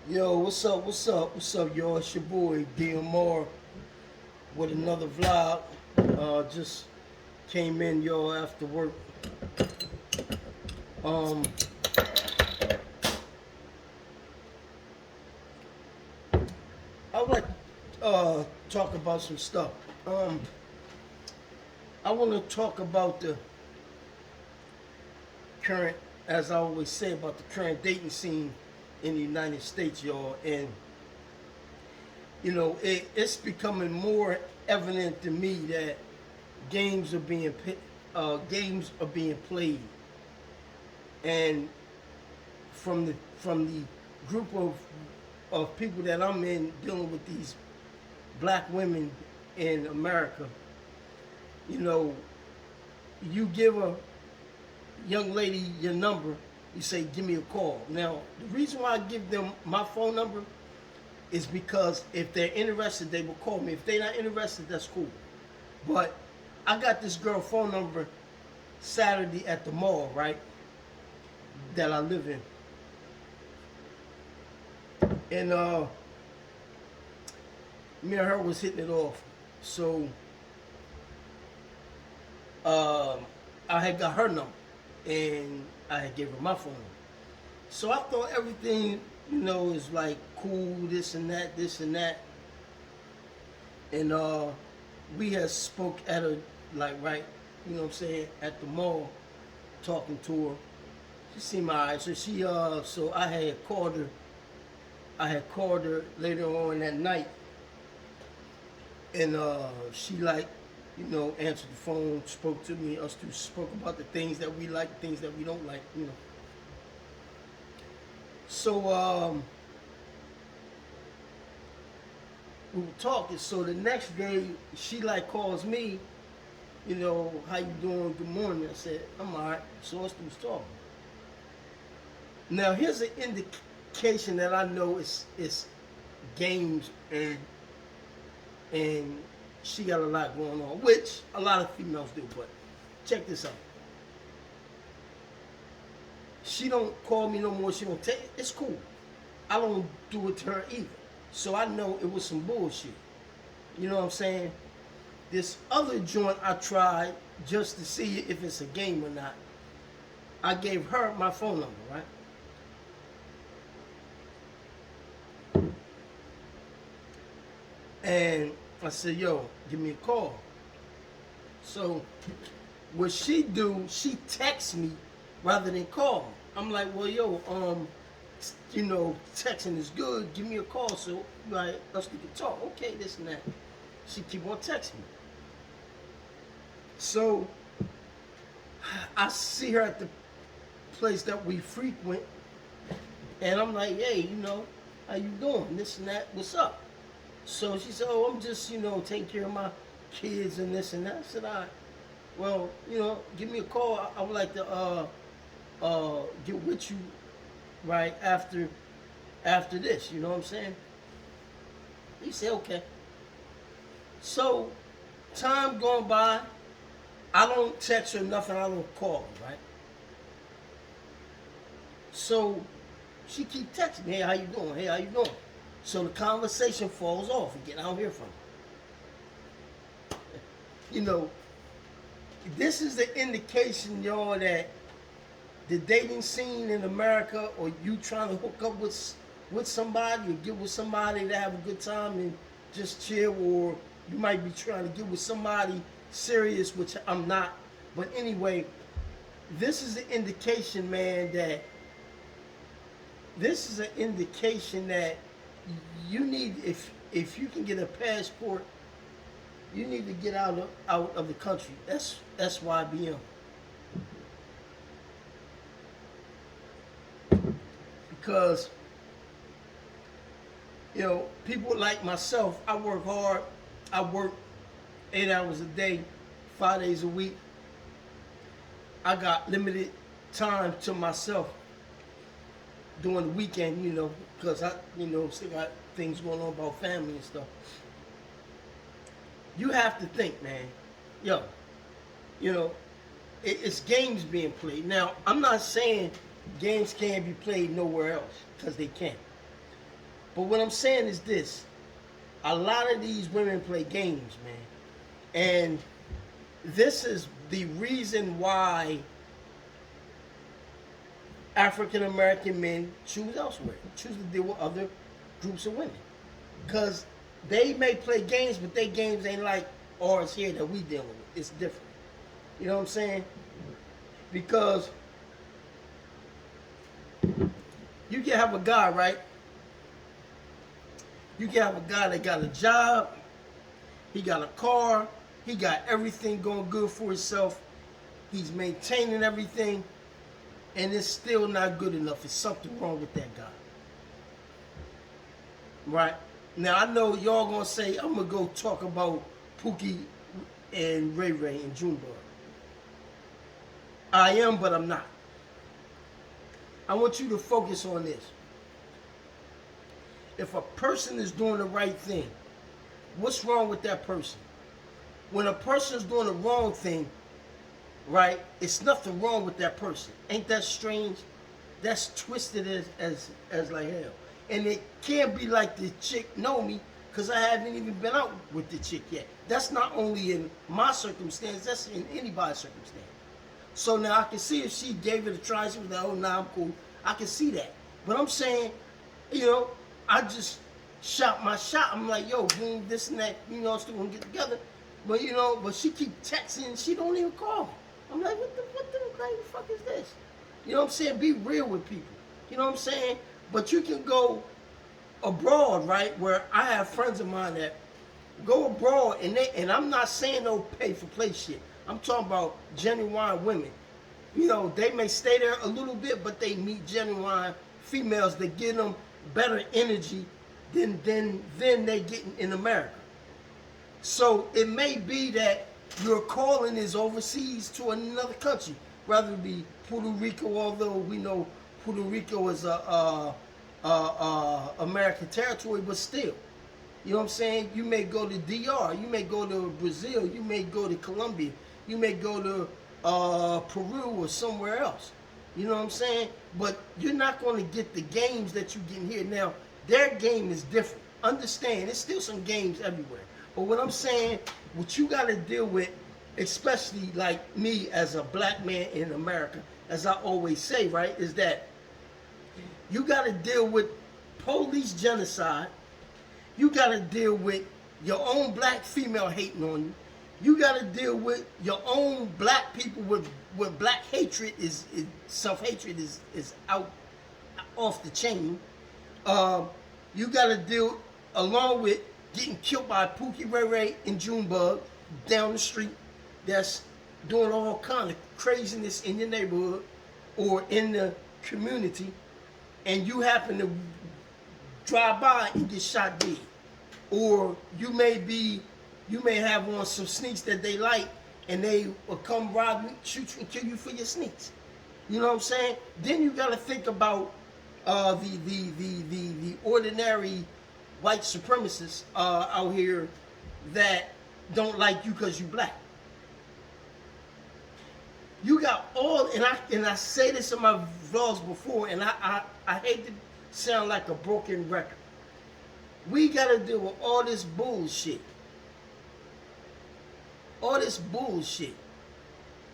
Yo, what's up? What's up? What's up, y'all? It's your boy DMR with another vlog. Just came in, y'all, after work. Um, I would like to talk about some stuff. Um, I want to talk about the current, as I always say, about the current dating scene in the United States, y'all. And it's becoming more evident to me that games are being games are being played, and from the group of people that I'm in dealing with these black women in America, you know, you give a young lady your number, you say, give me a call. Now, the reason why I give them my phone number is because if they're interested, they will call me. If they're not interested, that's cool. But I got this girl phone number Saturday at the mall, right, that I live in. And me and her was hitting it off. So I had got her number and I had gave her my phone number. So I thought everything, is like cool, this and that, this and that. And we had spoke at a, like, right, what I'm saying, at the mall, talking to her. She seemed alright. So so I had called her later on that night, and she, like, answered the phone, spoke to me. Us two spoke about the things that we like, things that we don't like. So we were talking. So the next day, she, like, calls me. How you doing? Good morning. I said, I'm alright. So us two was talking. Now here's an indication that I know it's games, and she got a lot going on, which a lot of females do. But check this out. She don't call me no more. She don't take. It's cool. I don't do it to her either. So I know it was some bullshit. You know what I'm saying? This other joint I tried just to see if it's a game or not. I gave her my phone number, right? And I said, yo, give me a call. So what she do, she texts me rather than call me. I'm like, well, yo, texting is good. Give me a call so, like, us we can talk. Okay, this and that. She keep on texting me. So I see her at the place that we frequent, and I'm like, hey, how you doing? This and that. What's up? So she said, oh, I'm just, taking care of my kids and this and that. I said, all right. Well, give me a call. I would like to get with you right after this. You know what I'm saying? He said, okay. So time going by, I don't text her nothing. I don't call her, right? So she keep texting me, hey, how you doing? Hey, how you doing? So the conversation falls off again. I don't hear from her. This is the indication, y'all, that the dating scene in America, or you trying to hook up with somebody or get with somebody to have a good time and just chill, or you might be trying to get with somebody serious, which I'm not. But anyway, this is an indication, man, that you need, if you can get a passport, you need to get out of the country. That's YBM. Because people like myself, I work hard. I work 8 hours a day, 5 days a week. I got limited time to myself during the weekend, because I, still got things going on about family and stuff. You have to think, man. Yo, it's games being played. Now, I'm not saying games can't be played nowhere else, because they can. But what I'm saying is this: a lot of these women play games, man, and this is the reason why African American men choose elsewhere, choose to deal with other groups of women, because they may play games, but their games ain't like ours here that we dealing with. It's different. You know what I'm saying? Because you can have a guy, right? You can have a guy that got a job, he got a car, he got everything going good for himself, he's maintaining everything, and it's still not good enough. There's something wrong with that guy. Right? Now, I know y'all gonna say, I'm gonna go talk about Pookie and Ray Ray and Junebug. I am, but I'm not. I want you to focus on this. If a person is doing the right thing, what's wrong with that person? When a person is doing the wrong thing, right, it's nothing wrong with that person. Ain't that strange? That's twisted as like hell. And it can't be like the chick know me, because I haven't even been out with the chick yet. That's not only in my circumstance, that's in anybody's circumstance. So now I can see if she gave it a try, she was like, oh, nah, I'm cool. I can see that. But I'm saying, you know, I just shot my shot. I'm like, yo, boom, this and that, you know, still gonna get together. But, you know, but she keep texting, she don't even call me. I'm like, what the fuck is this? You know what I'm saying? Be real with people. You know what I'm saying? But you can go abroad, right, where I have friends of mine that go abroad, and I'm not saying no pay for play shit. I'm talking about genuine women. You know, they may stay there a little bit, but they meet genuine females that give them better energy than they get in America. So it may be that your calling is overseas to another country, rather it be Puerto Rico, although we know Puerto Rico is a American territory, but still. You know what I'm saying? You may go to DR, you may go to Brazil, you may go to Colombia, you may go to Peru or somewhere else. You know what I'm saying? But you're not going to get the games that you get here. Now, their game is different. Understand, there's still some games everywhere. But what I'm saying, what you got to deal with, especially like me as a black man in America, as I always say, right, is that you got to deal with police genocide. You got to deal with your own black female hating on you. You got to deal with your own black people with black hatred is self-hatred is out off the chain. You got to deal along with getting killed by Pookie, Ray Ray, and Junebug down the street that's doing all kind of craziness in your neighborhood or in the community, and you happen to drive by and get shot dead. Or you may have on some sneaks that they like, and they will come rob you, shoot you, and kill you for your sneaks. You know what I'm saying? Then you got to think about the ordinary white supremacists out here that don't like you because you black. You got all, and I say this in my vlogs before, and I hate to sound like a broken record. We got to deal with all this bullshit. All this bullshit.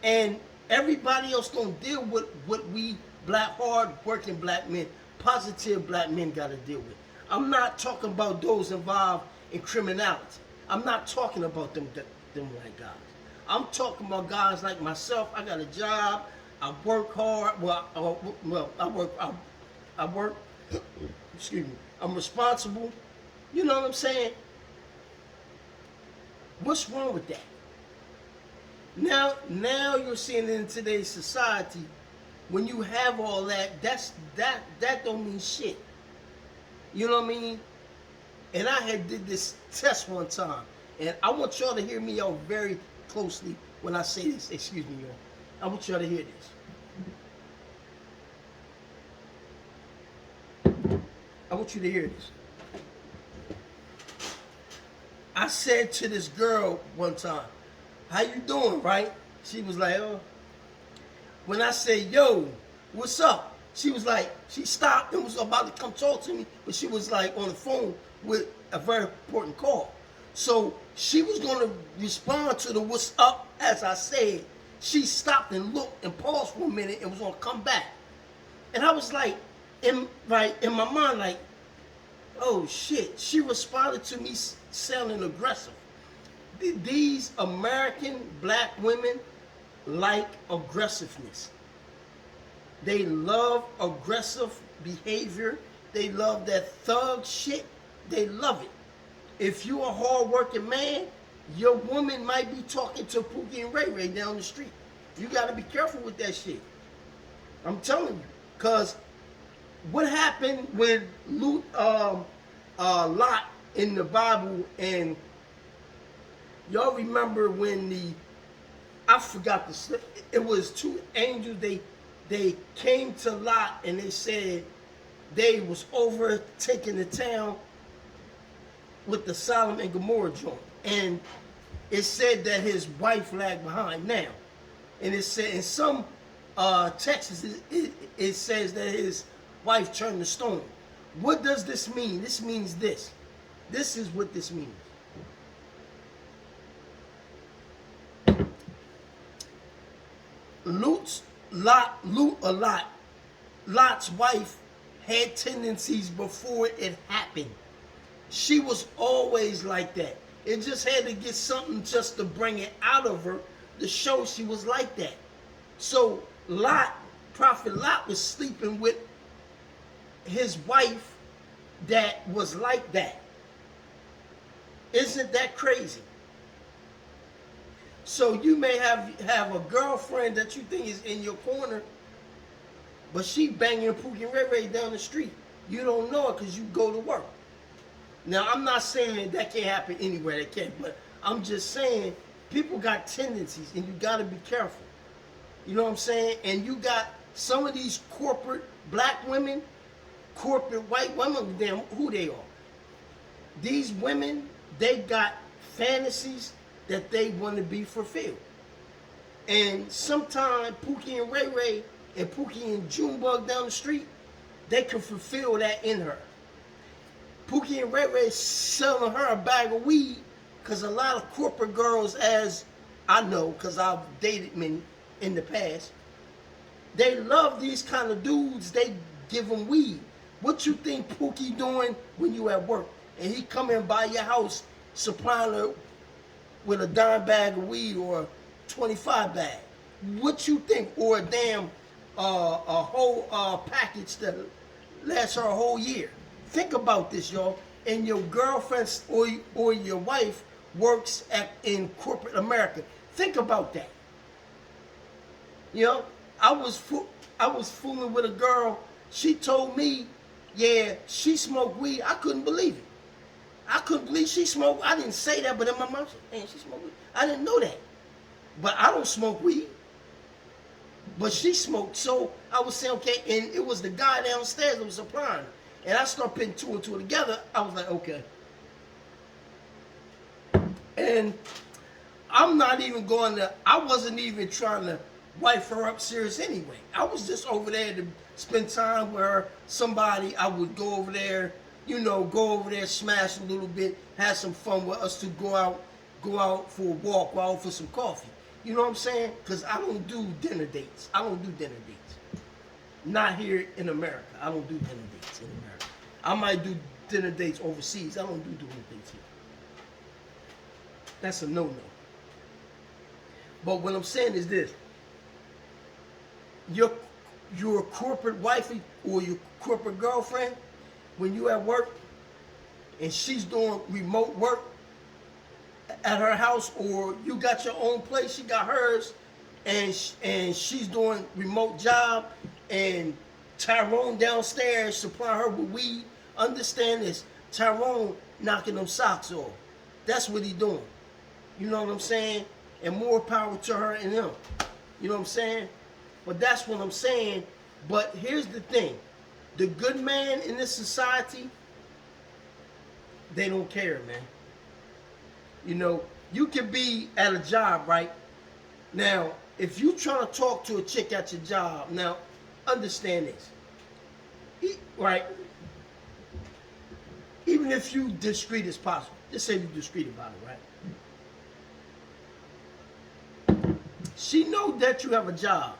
And everybody else gonna deal with what we black, hard working black men, positive black men gotta deal with. I'm not talking about those involved in criminality. I'm not talking about them white guys. I'm talking about guys like myself. I got a job. I work hard. I work. Excuse me. I'm responsible. You know what I'm saying? What's wrong with that? Now you're seeing it in today's society. When you have all that, that don't mean shit. You know what I mean? And I had did this test one time, and I want y'all to hear me out very closely when I say this. Excuse me, y'all. I want y'all to hear this. I want you to hear this. I said to this girl one time, how you doing, right? She was like, oh. When I say, yo, what's up? She was like, she stopped and was about to come talk to me, but she was like on the phone with a very important call. So she was going to respond to the what's up as I said. She stopped and looked and paused for a minute and was going to come back. And I was like, in my mind, like, oh shit. She responded to me sounding aggressive. These American black women like aggressiveness. They love aggressive behavior. They love that thug shit. They love it. If you're a hard-working man, your woman might be talking to Pookie and Ray Ray down the street. You got to be careful with that shit. I'm telling you. Because what happened when Lot in the Bible, and y'all remember when I forgot the slip. It was two angels. They came to Lot and they said they was overtaking the town with the Sodom and Gomorrah joint. And it said that his wife lagged behind now. And it said in some texts, it says that his wife turned to stone. What does this mean? This means this. This is what this means. Lot's wife had tendencies before it happened. She was always like that. It just had to get something just to bring it out of her to show she was like that. So Prophet Lot was sleeping with his wife that was like that. Isn't that crazy? So you may have a girlfriend that you think is in your corner, but she banging Pookie and Ray Ray down the street. You don't know it because you go to work. Now, I'm not saying that can't happen anywhere, that can't, but I'm just saying people got tendencies and you got to be careful. You know what I'm saying? And you got some of these corporate black women, corporate white women, damn who they are. These women, they got fantasies that they want to be fulfilled. And sometimes Pookie and Ray Ray and Pookie and Junebug down the street, they can fulfill that in her. Pookie and Ray Ray selling her a bag of weed because a lot of corporate girls, as I know, because I've dated many in the past, they love these kind of dudes. They give them weed. What you think Pookie doing when you at work and he come in by your house supplying her with a dime bag of weed or a 25 bag? What you think? Or a damn a whole package that lasts her a whole year? Think about this, y'all. And your girlfriend or your wife works in corporate America. Think about that. You know, I was fooling with a girl. She told me, yeah, she smoked weed. I couldn't believe it. I couldn't believe she smoked. I didn't say that, but in my mouth, man, she smoked weed. I didn't know that. But I don't smoke weed. But she smoked. So I was saying, okay, and it was the guy downstairs that was supplying her. And I started putting two and two together. I was like, okay. And I'm not even I wasn't even trying to wife her up serious anyway. I was just over there to spend time with her. Somebody, I would go over there, go over there, smash a little bit, have some fun with us to go out for a walk, go out for some coffee. You know what I'm saying? Because I don't do dinner dates. I don't do dinner dates. Not here in America. I don't do dinner dates in America. I might do dinner dates overseas. I don't do dinner dates here. That's a no-no. But what I'm saying is this. Your corporate wifey or your corporate girlfriend, when you at work and she's doing remote work at her house, or you got your own place, she got hers, and she's doing remote job, and Tyrone downstairs supplying her with weed. Understand this, Tyrone knocking them socks off. That's what he doing. You know what I'm saying? And more power to her and him. You know what I'm saying? But that's what I'm saying. But here's the thing. The good man in this society, they don't care, man. You can be at a job, right? Now, if you trying to talk to a chick at your job, now, understand this. right? Even if you discreet as possible, just say you discreet about it, right? She know that you have a job.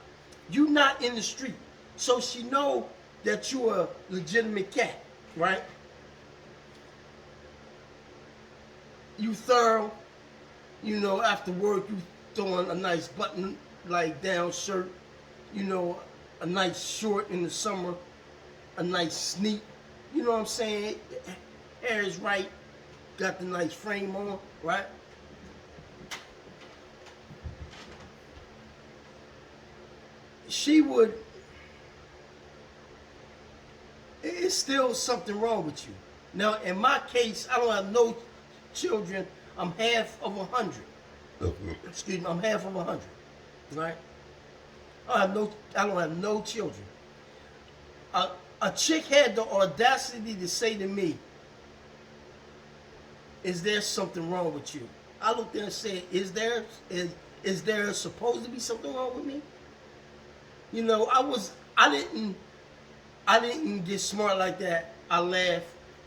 You not in the street, so she know that you a legitimate cat, right? You thorough, you know. After work, you throwing a nice button like down shirt, you know, a nice short in the summer, a nice sneak. You know what I'm saying? Hair is right, got the nice frame on, right? She would, it's still something wrong with you. Now, in my case, I don't have no children. I'm half of 100. Excuse me, I'm half of 100, right? I don't have no children. A chick had the audacity to say to me, "Is there something wrong with you?" I looked there and said, is there supposed to be something wrong with me?" You know, I didn't get smart like that. I laughed,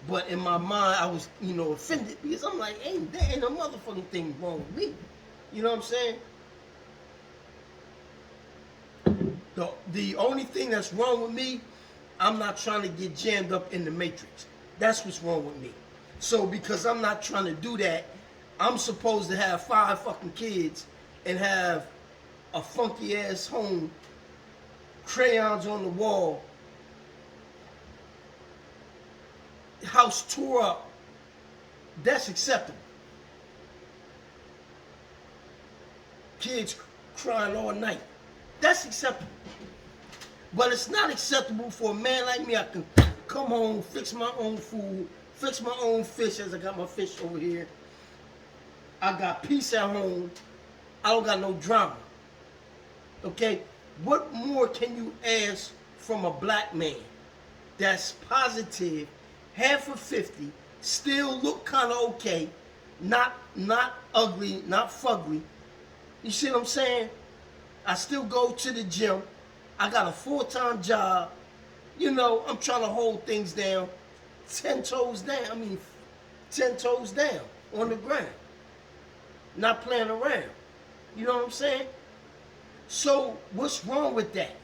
but in my mind, I was, you know, offended because I'm like, there ain't a motherfucking thing wrong with me. You know what I'm saying? The only thing that's wrong with me, I'm not trying to get jammed up in the matrix. That's what's wrong with me. So because I'm not trying to do that, I'm supposed to have 5 fucking kids and have a funky ass home, crayons on the wall, house tore up. That's acceptable. Kids crying all night. That's acceptable. But it's not acceptable for a man like me. I can come home, fix my own food, fix my own fish, as I got my fish over here. I got peace at home. I don't got no drama. Okay? What more can you ask from a black man that's positive, half of 50, still look kind of okay, not ugly, not fugly? You see what I'm saying? I still go to the gym. I got a full-time job. You know, I'm trying to hold things down. 10 toes down on the ground. Not playing around. You know what I'm saying? So, what's wrong with that?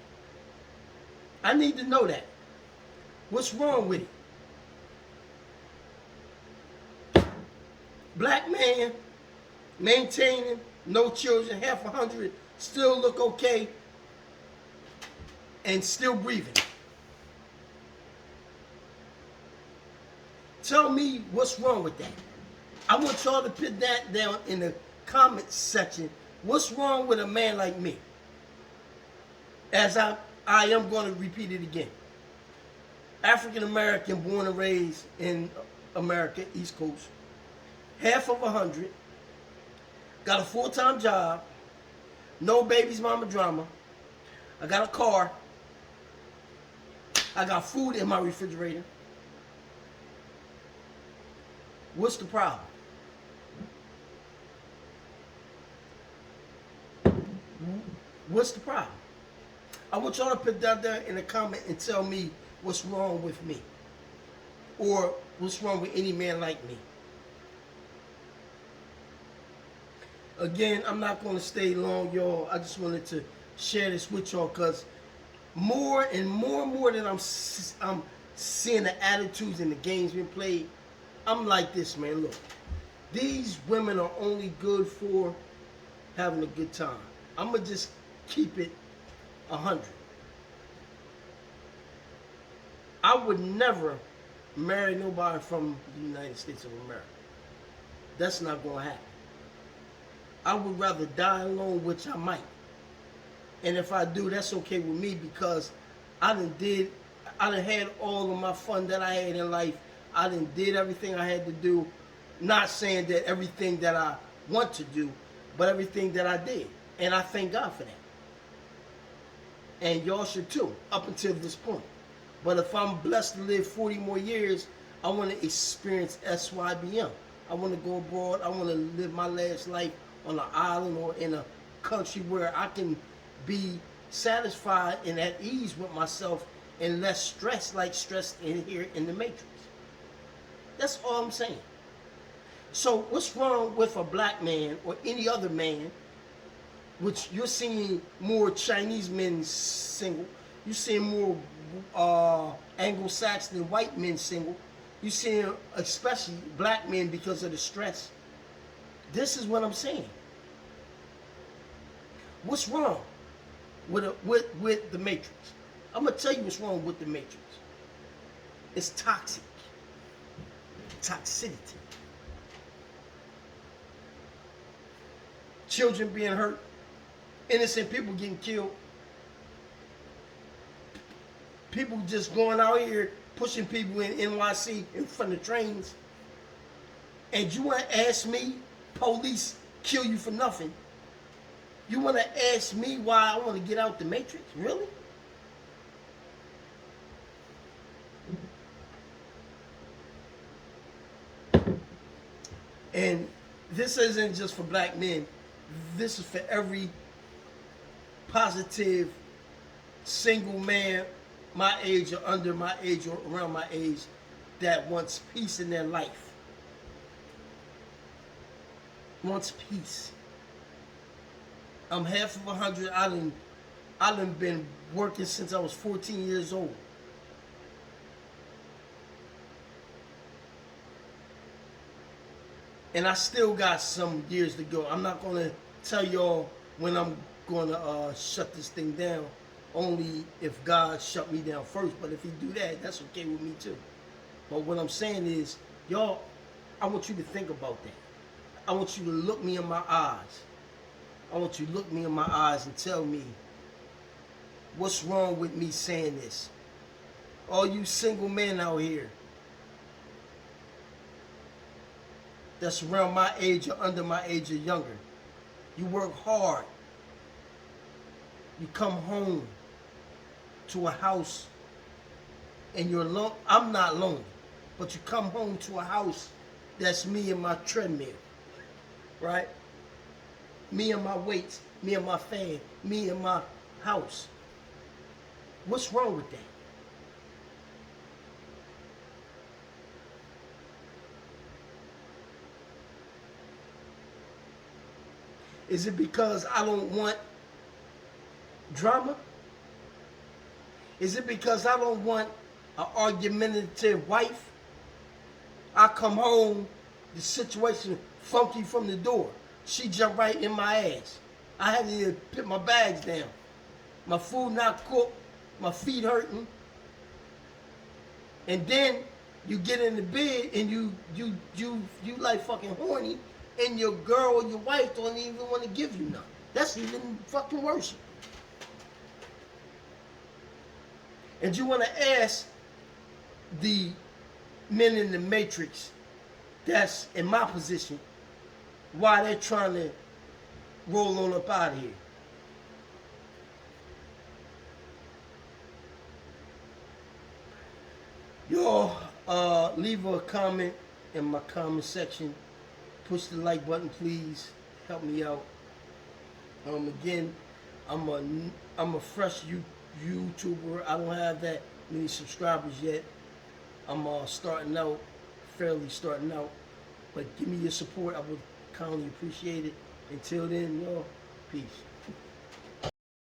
I need to know that. What's wrong with it? Black man, maintaining, no children, half 100, still look okay, and still breathing. Tell me what's wrong with that. I want y'all to put that down in the comments section. What's wrong with a man like me? As I am going to repeat it again. African American, born and raised in America, East Coast. Half of 100. Got a full-time job. No babies, mama drama. I got a car. I got food in my refrigerator. What's the problem? What's the problem? I want y'all to put that there in a comment and tell me what's wrong with me. Or what's wrong with any man like me. Again, I'm not going to stay long, y'all. I just wanted to share this with y'all because more and more that I'm seeing the attitudes and the games being played, I'm like this, man. Look, these women are only good for having a good time. I'm going to just keep it 100. I would never marry nobody from the United States of America. That's not going to happen. I would rather die alone, which I might. And if I do, that's okay with me because I done had all of my fun that I had in life. I done did everything I had to do. Not saying that everything that I want to do, but everything that I did. And I thank God for that. And y'all should too, up until this point. But if I'm blessed to live 40 more years, I want to experience SYBM. I want to go abroad. I want to live my last life on an island or in a country where I can be satisfied and at ease with myself and less stress like stress in here in the Matrix. That's all I'm saying. So what's wrong with a black man or any other man, which you're seeing more Chinese men single, you're seeing more Anglo-Saxon white men single, you're seeing especially black men because of the stress. This is what I'm saying. What's wrong with the Matrix? I'm gonna tell you what's wrong with the Matrix. It's toxic. Toxicity. Children being hurt, innocent people getting killed, people just going out here pushing people in NYC in front of trains. And you want to ask me, police kill you for nothing? You want to ask me why I want to get out the Matrix? Really? And this isn't just for black men. This is for every positive single man my age or under my age or around my age that wants peace in their life. Wants peace. I'm half of 100. I done been working since I was 14 years old. And I still got some years to go. I'm not gonna tell y'all when I'm gonna shut this thing down. Only if God shut me down first. But if He do that, that's okay with me too. But what I'm saying is, y'all, I want you to think about that. I want you to look me in my eyes. I want you to look me in my eyes and tell me what's wrong with me saying this. All you single men out here that's around my age or under my age or younger, you work hard. You come home to a house and you're alone. I'm not lonely, but you come home to a house that's me and my treadmill, right? Me and my weights, me and my fan, me and my house. What's wrong with that? Is it because I don't want drama? Is it because I don't want an argumentative wife? I come home, the situation funky from the door. She jumped right in my ass. I had to put my bags down. My food not cooked, my feet hurting. And then you get in the bed and you like fucking horny, and your girl or your wife don't even want to give you none. That's even fucking worse. And you want to ask the men in the Matrix that's in my position why they're trying to roll on up out of here. Y'all, leave a comment in my comment section. Push the like button, please. Help me out. Again, I'm a fresh YouTuber. I don't have that many subscribers yet. I'm starting out, fairly starting out. But give me your support. I would kindly appreciate it. Until then, y'all, peace.